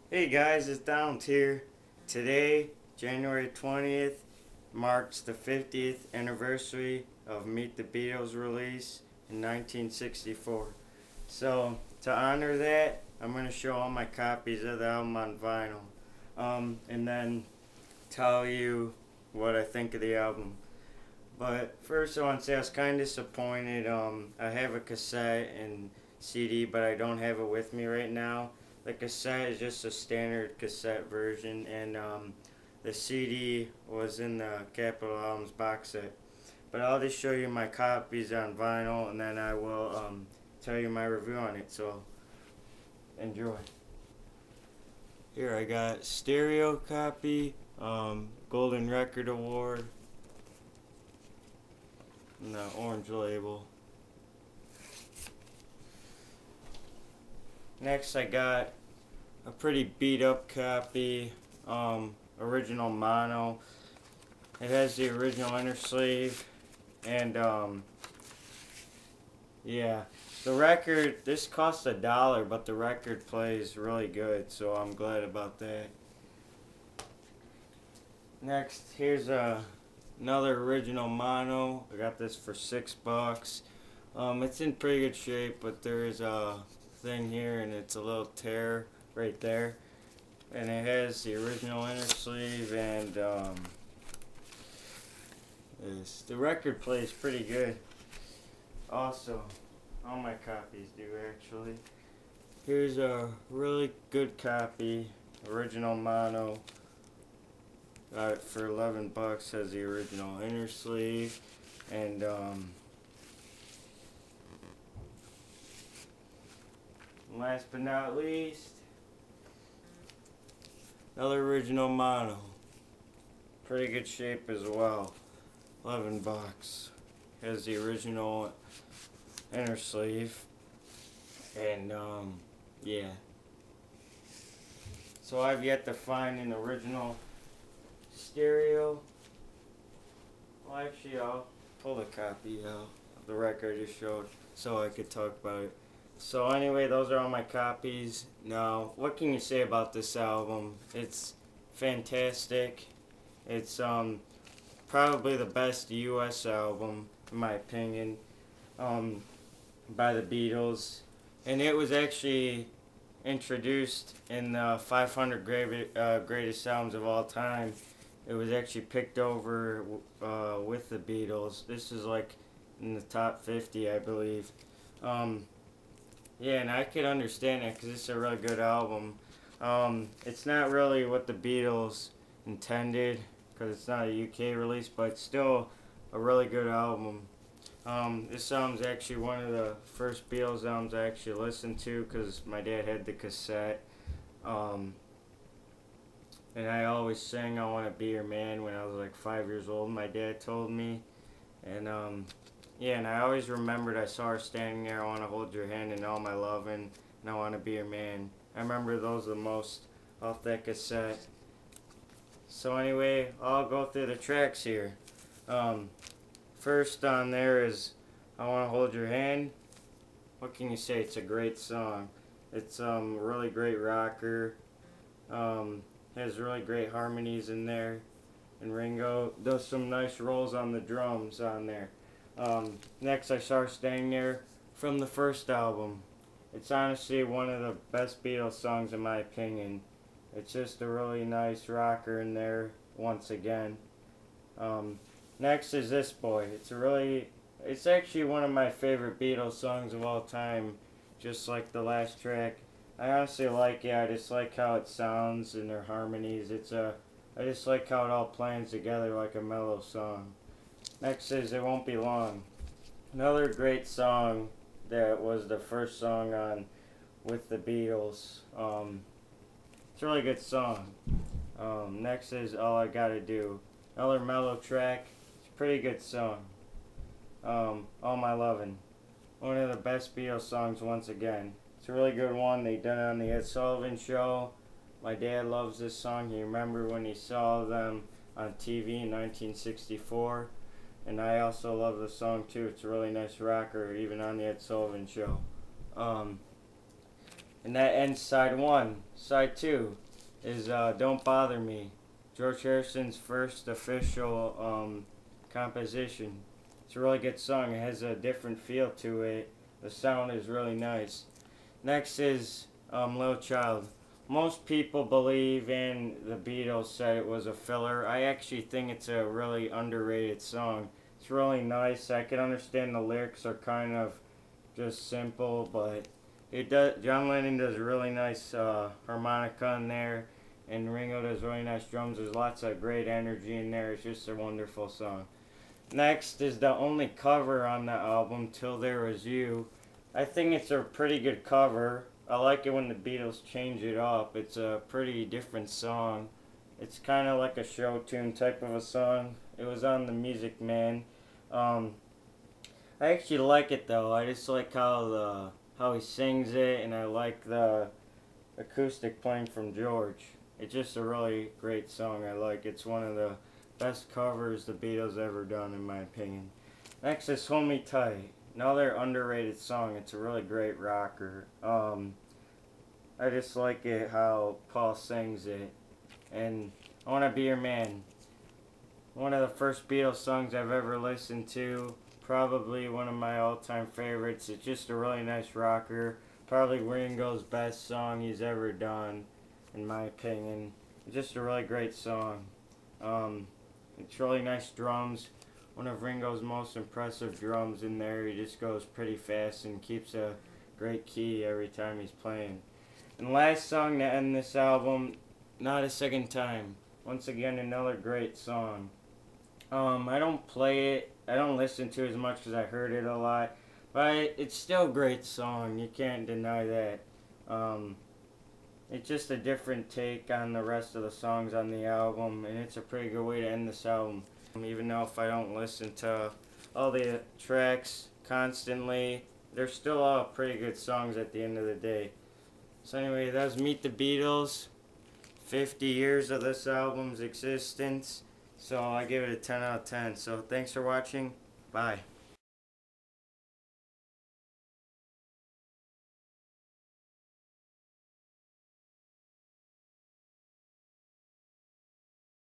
Hey guys, it's Donald here. Today, January 20th, marks the 50th anniversary of Meet the Beatles release in 1964. So, to honor that, I'm going to show all my copies of the album on vinyl. And then tell you what I think of the album. But first, I want to say I was kind of disappointed. I have a cassette and CD, but I don't have it with me right now. The cassette is just a standard cassette version, and the CD was in the Capitol Albums box set. But I'll just show you my copies on vinyl, and then I will tell you my review on it. So enjoy. Here I got stereo copy, Golden Record Award, and the orange label. Next I got a pretty beat up copy, original mono. It has the original inner sleeve, and yeah, the record, this costs $1, but the record plays really good, so I'm glad about that. Next, here's another original mono. I got this for $6. It's in pretty good shape, but there is a thing here and it's a little tear right there, and it has the original inner sleeve, and the record plays pretty good. Also, all my copies do actually. Here's a really good copy, original mono. Got it for $11. Has the original inner sleeve, and last but not least, another original mono. Pretty good shape as well. $11. Has the original inner sleeve, and yeah. So I've yet to find an original stereo. Well, actually, I'll pull the copy out of the record I just showed so I could talk about it. So anyway, those are all my copies. Now, what can you say about this album? It's fantastic. It's probably the best US album, in my opinion, by the Beatles. And it was actually introduced in the 500 greatest albums of all time. It was actually picked over with the Beatles. This is like in the top 50, I believe. Yeah, and I could understand that because it's a really good album. It's not really what the Beatles intended because it's not a UK release, but it's still a really good album. This album's actually one of the first Beatles albums I actually listened to because my dad had the cassette. And I always sang I Want to Be Your Man when I was like 5 years old, my dad told me. And yeah, and I always remembered I saw her standing there, I Want to Hold Your Hand, and All My Lovin', and I Want to Be Your Man. I remember those the most off that cassette. So anyway, I'll go through the tracks here. First on there is I Want to Hold Your Hand. What can you say? It's a great song. It's a really great rocker. Has really great harmonies in there. And Ringo does some nice rolls on the drums on there. Next, I Saw Her Standing There from the first album. It's honestly one of the best Beatles songs in my opinion. It's just a really nice rocker in there once again. Next is This Boy. It's actually one of my favorite Beatles songs of all time, just like the last track. I honestly like it. I just like how it sounds and their harmonies. I just like how it all plans together like a mellow song. Next is It Won't Be Long. Another great song that was the first song on with the Beatles. It's a really good song. Next is All I Gotta Do. Another mellow track. It's a pretty good song. All My Lovin'. One of the best Beatles songs once again. It's a really good one. They done it on the Ed Sullivan Show. My dad loves this song. He remembered when he saw them on TV in 1964. And I also love the song too. It's a really nice rocker, even on the Ed Sullivan Show. And that ends side one. Side two is Don't Bother Me, George Harrison's first official composition. It's a really good song. It has a different feel to it. The sound is really nice. Next is Little Child. Most people believe, and the Beatles said it was a filler. I actually think it's a really underrated song. It's really nice. I can understand the lyrics are kind of just simple, but it does. John Lennon does a really nice harmonica in there, and Ringo does really nice drums. There's lots of great energy in there. It's just a wonderful song. Next is the only cover on the album, Till There Was You. I think it's a pretty good cover. I like it when the Beatles change it up. It's a pretty different song. It's kind of like a show tune type of a song. It was on the Music Man. I actually like it though. I just like how he sings it, and I like the acoustic playing from George. It's just a really great song. I like it. It's one of the best covers the Beatles ever done, in my opinion. Next is Hold Me Tight. Another underrated song. It's a really great rocker. I just like it how Paul sings it. And I Wanna Be Your Man. One of the first Beatles songs I've ever listened to. Probably one of my all-time favorites. It's just a really nice rocker. Probably Ringo's best song he's ever done, in my opinion. It's just a really great song. It's really nice drums. One of Ringo's most impressive drums in there. He just goes pretty fast and keeps a great key every time he's playing. And last song to end this album, Not a Second Time. Once again, another great song. I don't play it. I don't listen to it as much because I heard it a lot. But it's still a great song. You can't deny that. It's just a different take on the rest of the songs on the album, and it's a pretty good way to end this album. Even though if I don't listen to all the tracks constantly, they're still all pretty good songs at the end of the day. So anyway, that was Meet the Beatles. 50 years of this album's existence. So I give it a 10 out of 10. So thanks for watching. Bye.